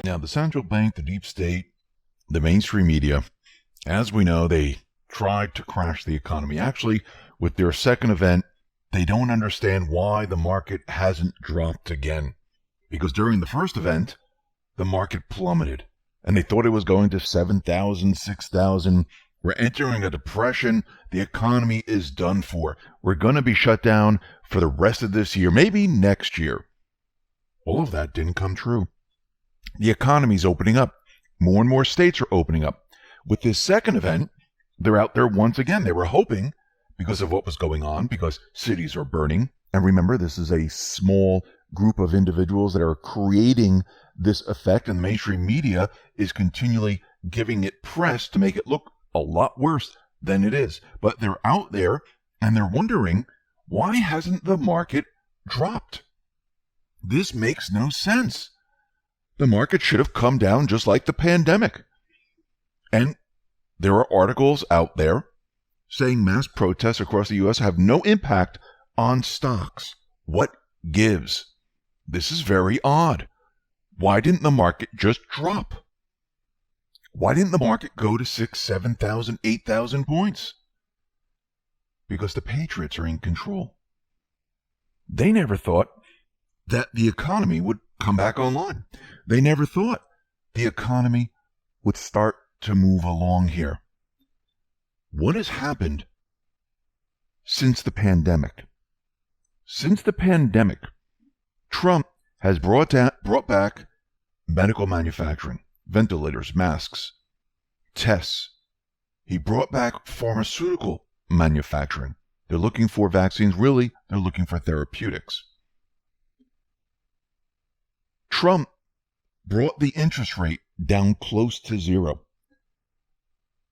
Now, the central bank, the deep state, the mainstream media, as we know, they tried to crash the economy. Actually, with their second event, they don't understand why the market hasn't dropped again. Because during the first event, the market plummeted, and they thought it was going to 7,000, 6,000. We're entering a depression. The economy is done for. We're going to be shut down for the rest of this year, maybe next year. All of that didn't come true. The economy's opening up. More and more states are opening up. With this second event, they're out there once again. They were hoping, because of what was going on, because cities are burning. And remember, this is a small group of individuals that are creating this effect, and the mainstream media is continually giving it press to make it look a lot worse than it is. But they're out there, and they're wondering, why hasn't the market dropped? This makes no sense. The market should have come down just like the pandemic. And there are articles out there saying mass protests across the U.S. have no impact on stocks. What gives? This is very odd. Why didn't the market just drop? Why didn't the market go to 6,000, 7,000, 8,000 points? Because the Patriots are in control. They never thought that the economy would come back online. They never thought the economy would start to move along here. What has happened since the pandemic? Since the pandemic, Trump has brought back medical manufacturing, ventilators, masks, tests. He brought back pharmaceutical manufacturing. They're looking for vaccines. Really, they're looking for therapeutics. Trump brought the interest rate down close to zero.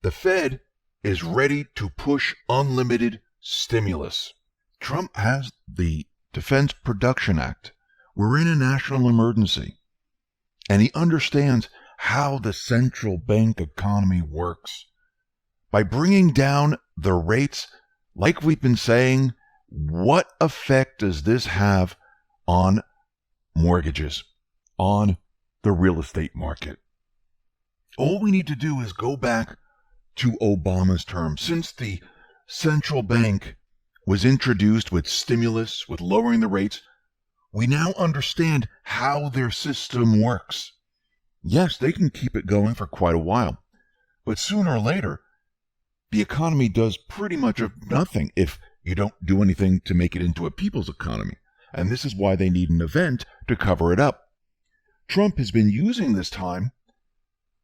The Fed is ready to push unlimited stimulus. Trump has the Defense Production Act. We're in a national emergency. And he understands how the central bank economy works. By bringing down the rates, like we've been saying, what effect does this have on mortgages, on the real estate market? All we need to do is go back to Obama's term. Since the central bank was introduced with stimulus, with lowering the rates, we now understand how their system works. Yes, they can keep it going for quite a while, but sooner or later, the economy does pretty much of nothing if you don't do anything to make it into a people's economy. And this is why they need an event to cover it up. Trump has been using this time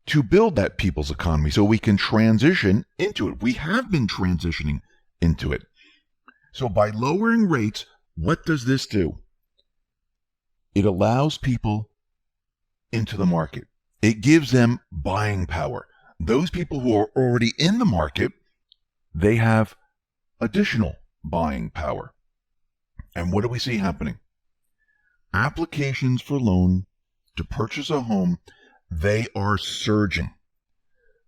to build that people's economy so we can transition into it. We have been transitioning into it. So by lowering rates, what does this do? It allows people into the market. It gives them buying power. Those people who are already in the market, they have additional buying power. And what do we see happening? Applications for loan to purchase a home, they are surging.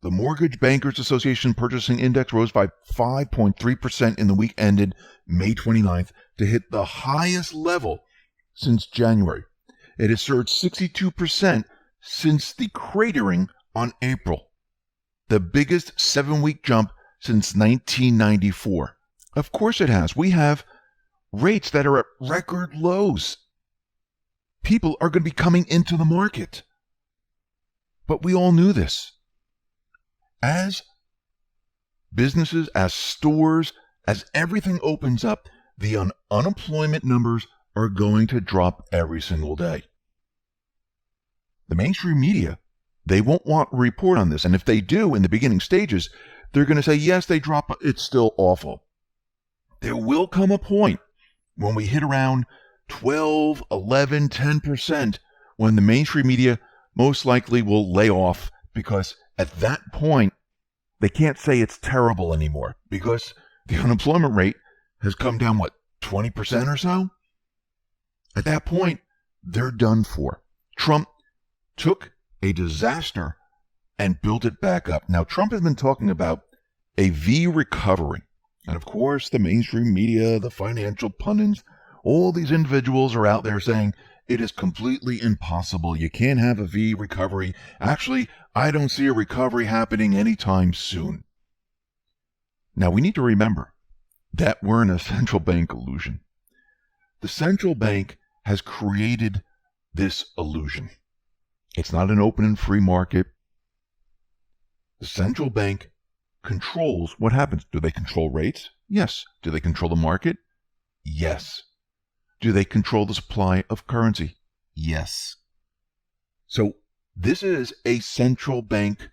The Mortgage Bankers Association Purchasing Index rose by 5.3% in the week ended May 29th to hit the highest level since January. It has surged 62% since the cratering on April, the biggest 7-week jump since 1994. Of course it has. We have rates that are at record lows. People are going to be coming into the market. But we all knew this. As businesses, as stores, as everything opens up, the unemployment numbers are going to drop every single day. The mainstream media, they won't want to report on this. And if they do in the beginning stages, they're going to say, yes, they drop, but it's still awful. There will come a point when we hit around 12, 11, 10%, when the mainstream media most likely will lay off, because at that point, they can't say it's terrible anymore because the unemployment rate has come down, 20% or so? At that point, they're done for. Trump took a disaster and built it back up. Now, Trump has been talking about a V recovery. And of course, the mainstream media, the financial pundits, All these individuals are out there saying it is completely impossible. You can't have a V recovery. Actually, I don't see a recovery happening anytime soon. Now, we need to remember that we're in a central bank illusion. The central bank has created this illusion. It's not an open and free market. The central bank controls what happens. Do they control rates? Yes. Do they control the market? Yes. Do they control the supply of currency? Yes. So this is a central bank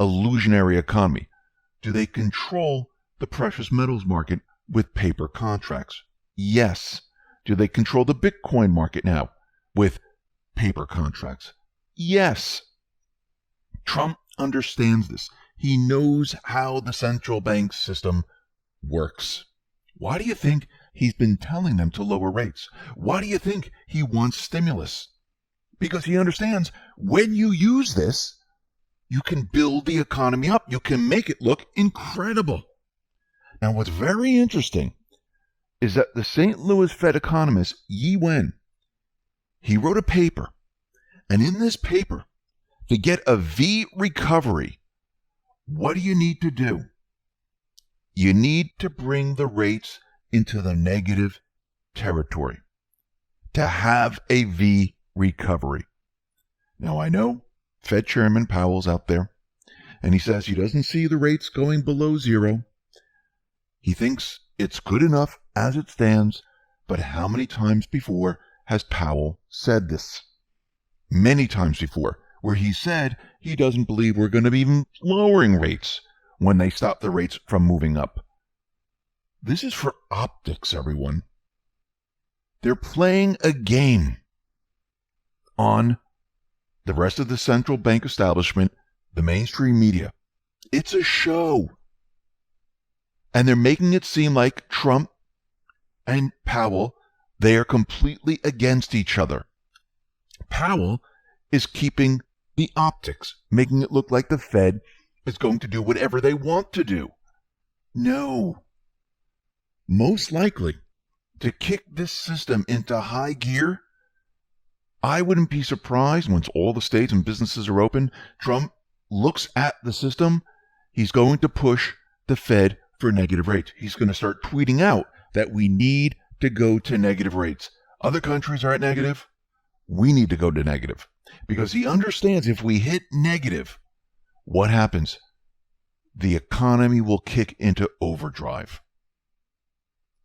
illusionary economy. Do they control the precious metals market with paper contracts? Yes. Do they control the Bitcoin market now with paper contracts? Yes. Trump understands this. He knows how the central bank system works. Why do you think he's been telling them to lower rates? Why do you think he wants stimulus? Because he understands when you use this, you can build the economy up. You can make it look incredible. Now, what's very interesting is that the St. Louis Fed economist, Yi Wen, he wrote a paper. And in this paper, to get a V recovery, what do you need to do? You need to bring the rates into the negative territory to have a V recovery. Now, I know Fed Chairman Powell's out there, and he says he doesn't see the rates going below zero. He thinks it's good enough as it stands, but how many times before has Powell said this? Many times before, where he said he doesn't believe we're going to be even lowering rates when they stop the rates from moving up. This is for optics, everyone. They're playing a game on the rest of the central bank establishment, the mainstream media. It's a show. And they're making it seem like Trump and Powell, they are completely against each other. Powell is keeping the optics, making it look like the Fed is going to do whatever they want to do. No. Most likely, to kick this system into high gear, I wouldn't be surprised once all the states and businesses are open, Trump looks at the system, he's going to push the Fed for negative rates. He's going to start tweeting out that we need to go to negative rates. Other countries are at negative. We need to go to negative. Because he understands if we hit negative, what happens? The economy will kick into overdrive.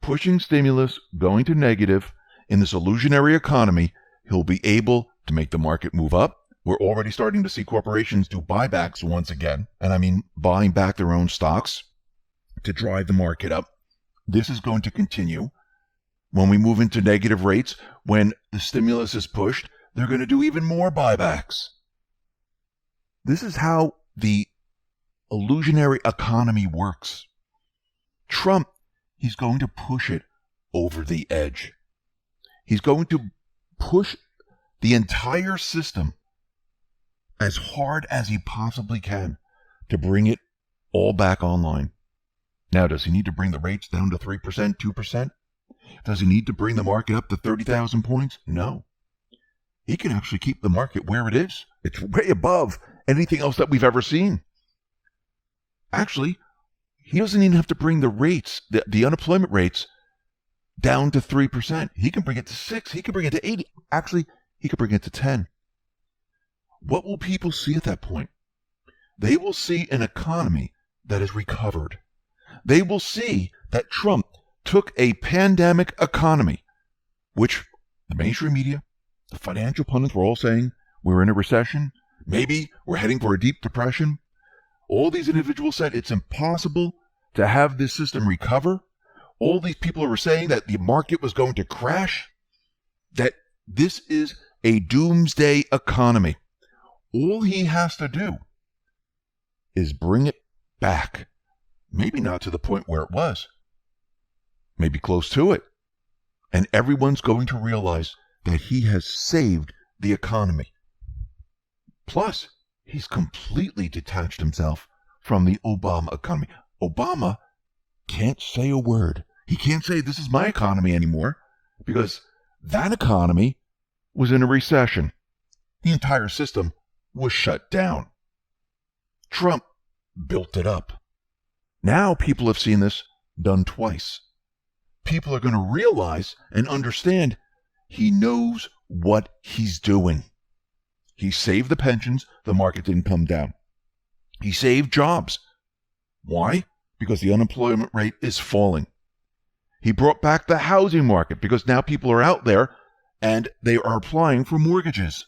Pushing stimulus, going to negative, in this illusionary economy, he'll be able to make the market move up. We're already starting to see corporations do buybacks once again. And I mean buying back their own stocks to drive the market up. This is going to continue. When we move into negative rates, when the stimulus is pushed, they're going to do even more buybacks. This is how the illusionary economy works. Trump, he's going to push it over the edge. He's going to push the entire system as hard as he possibly can to bring it all back online. Now, does he need to bring the rates down to 3%, 2%? Does he need to bring the market up to 30,000 points? No. He can actually keep the market where it is. It's way above anything else that we've ever seen. Actually, he doesn't even have to bring the rates, the unemployment rates, down to 3%. He can bring it to 6. He can bring it to 80. Actually, he could bring it to 10. What will people see at that point? They will see an economy that is recovered. They will see that Trump took a pandemic economy, which the mainstream media, the financial pundits were all saying, we're in a recession. Maybe we're heading for a deep depression. All these individuals said it's impossible to have this system recover. All these people were saying that the market was going to crash, that this is a doomsday economy. All he has to do is bring it back. Maybe not to the point where it was. Maybe close to it. And everyone's going to realize that he has saved the economy. Plus, he's completely detached himself from the Obama economy. Obama can't say a word. He can't say, this is my economy anymore. because that economy was in a recession. The entire system was shut down. Trump built it up. Now people have seen this done twice. People are going to realize and understand he knows what he's doing. He saved the pensions, the market didn't come down. He saved jobs. Why? Because the unemployment rate is falling. He brought back the housing market because now people are out there and they are applying for mortgages.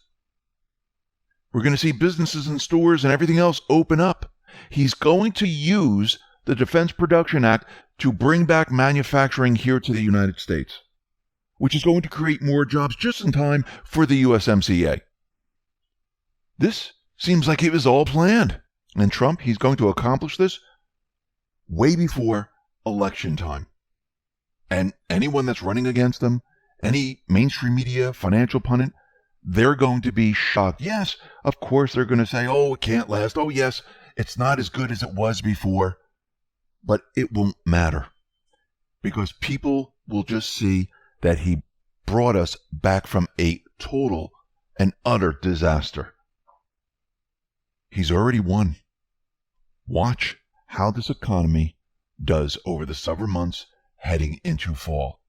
We're going to see businesses and stores and everything else open up. He's going to use the Defense Production Act to bring back manufacturing here to the United States, which is going to create more jobs just in time for the USMCA. This seems like it was all planned. And Trump, he's going to accomplish this way before election time. And anyone that's running against him, any mainstream media, financial pundit, they're going to be shocked. Yes, of course, they're going to say, oh, it can't last. Oh, yes, it's not as good as it was before. But it won't matter because people will just see that he brought us back from a total and utter disaster. He's already won. Watch how this economy does over the summer months heading into fall.